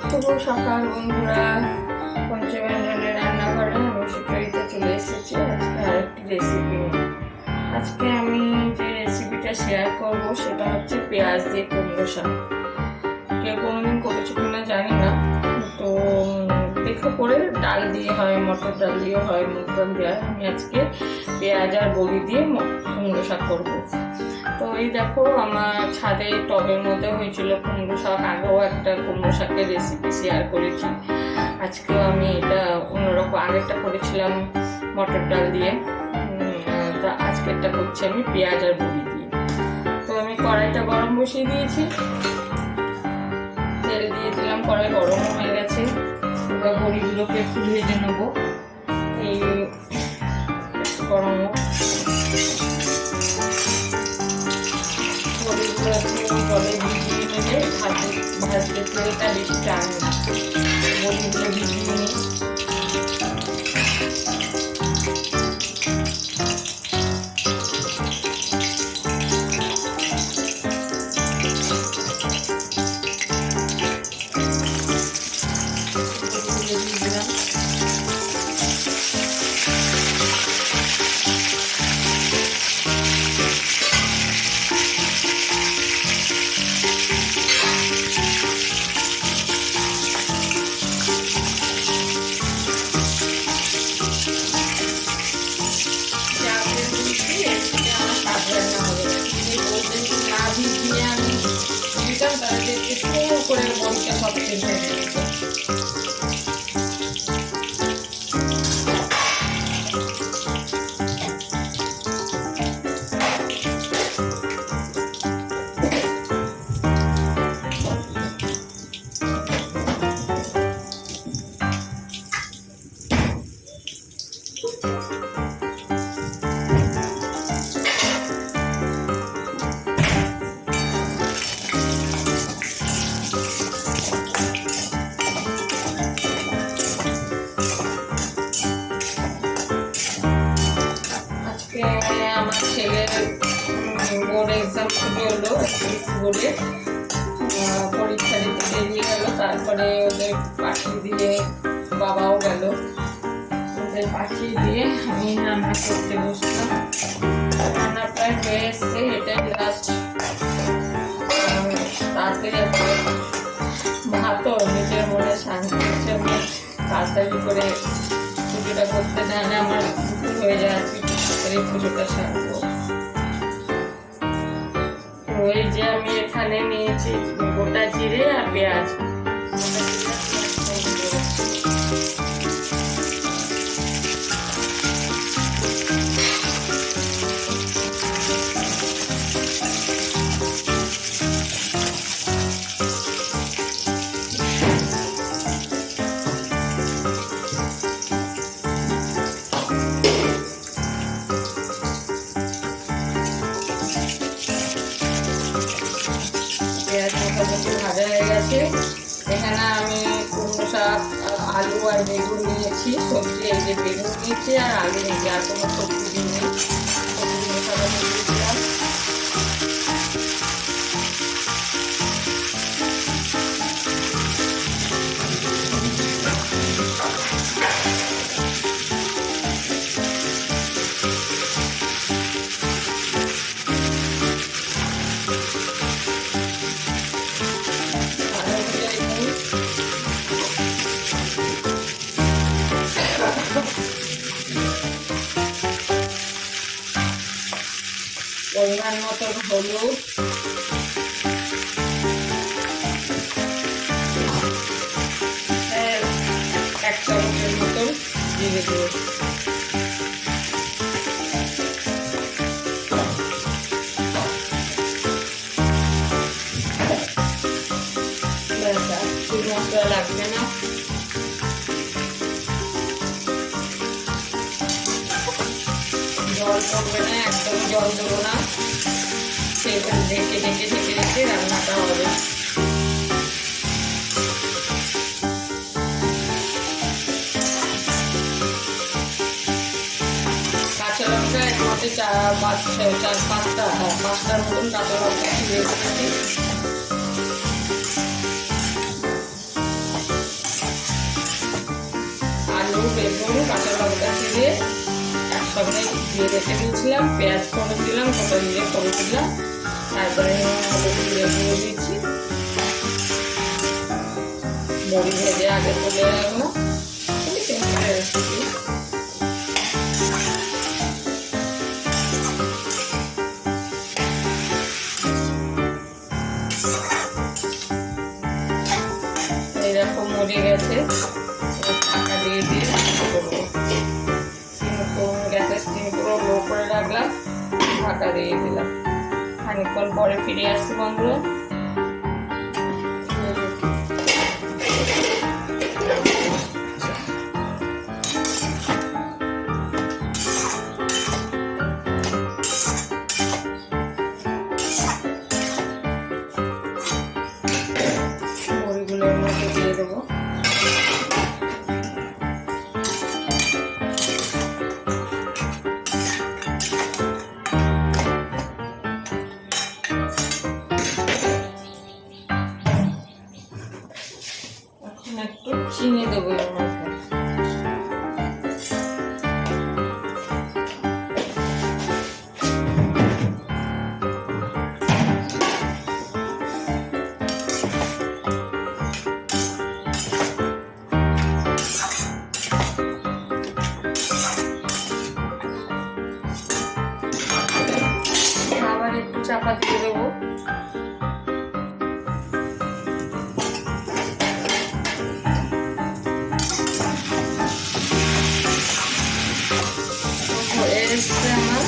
শুভ সকাল বন্ধুরা, পঞ্চব্যঞ্জনের রান্নাঘরে আমি সুচরিতা চলে এসেছি আজকে আরেকটি রেসিপি নিয়ে। আজকে আমি যে রেসিপিটা শেয়ার করব সেটা হচ্ছে পেঁয়াজ দিয়ে কুমড়ো শাক। কেউ কোনোদিন করেছে কিনা জানি না, তো দেখো করে ডাল দিয়ে হয়, মটর ডাল দিয়ে হয়, মুগ ডাল দিয়ে হয়। আমি আজকে পেঁয়াজ আর বড়ি দিয়ে কুমড়ো শাক করবো। তো এই দেখো আমার ছাদে টবের মধ্যে হয়েছিল কুমড়ো শাক। আগেও একটা কুমড়ো শাকের রেসিপি শেয়ার করেছি, আজকেও আমি এটা অন্যরকম আগেরটা করেছিলাম মটর ডাল দিয়ে, তা আজকেরটা করছি আমি পেঁয়াজ আর বড়ি দিয়ে। তো আমি কড়াইটা গরম বসিয়ে দিয়েছি, তেল দিয়ে দিলাম, কড়াই গরম হয়ে গেছে। এবার বড়িগুলোকে একটু ভেজে নেবো, এই একটু গরম বড়িগুলো একটু জলে ভিজিয়ে নেবে, ভাজলে তেলটা বেশি টানবে না। বড়িগুলো ভিজিয়ে নিই। করে বড়িটা সব তেল হয়ে গেছে। আমার ছেলের বোর্ড এক্সাম ছুটি হলো, বোর্ডে পরীক্ষা দিতে বেরিয়ে গেল, তারপরে ওদের পাঠিয়ে দিয়ে বাবাও গেল, ওদের পাঠিয়ে দিয়ে আমি রান্না করতে বসলাম। রান্না প্রায় হয়ে এসছে, এটাই লাস্ট। তাড়াতাড়ি ভাতও নিজের মনে শান্তি হচ্ছে, আমি তাড়াতাড়ি করে পুজোটা করতে জানলে আমার দুপুর হয়ে যাচ্ছে, পুজোটা সারবো। ওই যে আমি এখানে নিয়েছি গোটা জিরে আর পেঁয়াজ, মোটামুটি ভাজা হয়ে গেছে। এখানে আমি কুমড়ো শাক, আলু আর বেগুন নিয়েছি, সবজি এই যে বেগুন নিয়েছি আর আলু নিয়েছি, আর কোনো সবজি দিইনি। সবজি মশলা দিয়ে দিলাম। পরিমাণ মতো হলুদ, এক চামচের মতন জিরে দেবো, মশলা লাগবে না। জল পড়বে না, একদম জল দেবো না, সেটা ঢেকে ঢেকে ঢেকে ঢেকে রান্নাটা হবে। কাঁচা লঙ্কা এর মধ্যে পাঁচটার মতন কাঁচা লঙ্কা দিয়ে রেখেছি। বেগুন কাঁচা লঙ্কা দিয়ে একসঙ্গে দিয়ে রেখে দিয়েছিলাম। পেঁয়াজ ফোড়ন দিলাম, গোটা জিরে ফোড়ন দিলাম, তারপরে হলুদ জিরে গুঁড়ো দিচ্ছি, বড়ি ভেজে আগে তুলে রাখবো। খুবই সিম্পল রেসিপি। এইরকম মরে গেছে, ঢাকা দিয়ে দিয়ে করবো। গ্যাসের স্টিম পুরো লো করে রাখলাম, ঢাকা দিয়ে দিলাম। খানিকক্ষণ পরে ফিরে আসছি বন্ধুরা। বড়িগুলোর মধ্যে দিয়ে দেবো। একটু চিনি দেবো এর মধ্যে। আবার একটু চাপা দিয়ে দেবো। আমার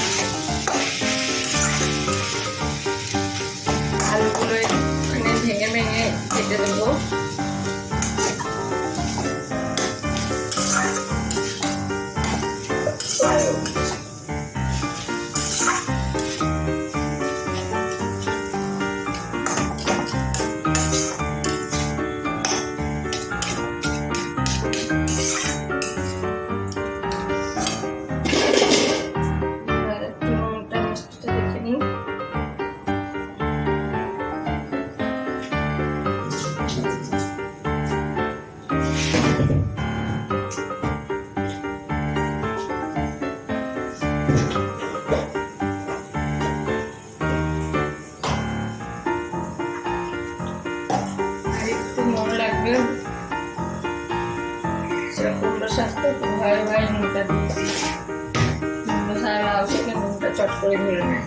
আলুগুলো এখানে ভেঙে ভেঙে কেটে দেবো। কুমড়ো শাকটা ভাই ভাই নুনটা দিয়েছি। কুমড়ো শাক লাউ শাকে নুনটা চট করে ধরে নেয়।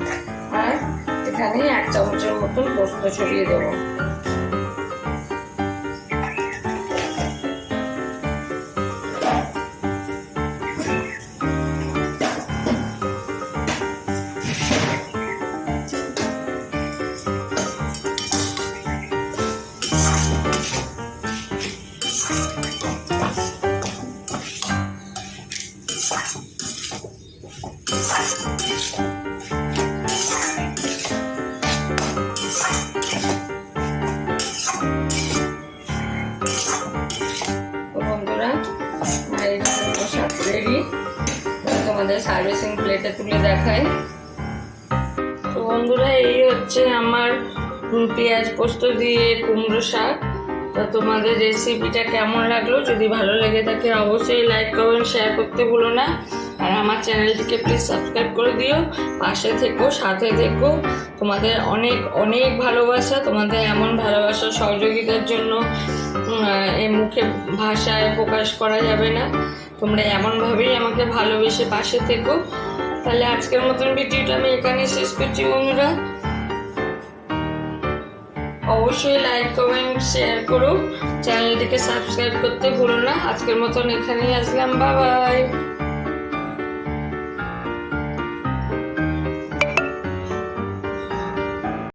আর এখানে 1 চামচের মতন পোস্ত ছড়িয়ে দেবো। বন্ধুরা মায়ের শাক রেডি, তোমাদের সার্ভিসিং প্লেটে তুলে দেখাই। তো বন্ধুরা এই হচ্ছে আমার পেঁয়াজ পোস্ত দিয়ে কুমড়ো শাক। তো তোমাদের রেসিপিটা কেমন লাগলো? যদি ভালো লেগে থাকে অবশ্যই লাইক কমেন্ট শেয়ার করতে ভুলো না। আর আমার চ্যানেলটিকে প্লিজ সাবস্ক্রাইব করে দিও। পাশে থেকো, সাথে থেকো। তোমাদের অনেক অনেক ভালোবাসা। তোমাদের এমন ভালোবাসা সহযোগিতার জন্য এই মুখে ভাষায় প্রকাশ করা যাবে না। তোমরা এমনভাবেই আমাকে ভালোবেসে পাশে থেকো। তাহলে আজকের মতন ভিডিওটা আমি এখানে শেষ করছি বন্ধুরা। অবশ্যই লাইক কমেন্ট শেয়ার করো, চ্যানেলটিকে সাবস্ক্রাইব করতে ভুলো না। আজকের মতন এখানেই আসলাম, বাই বাই।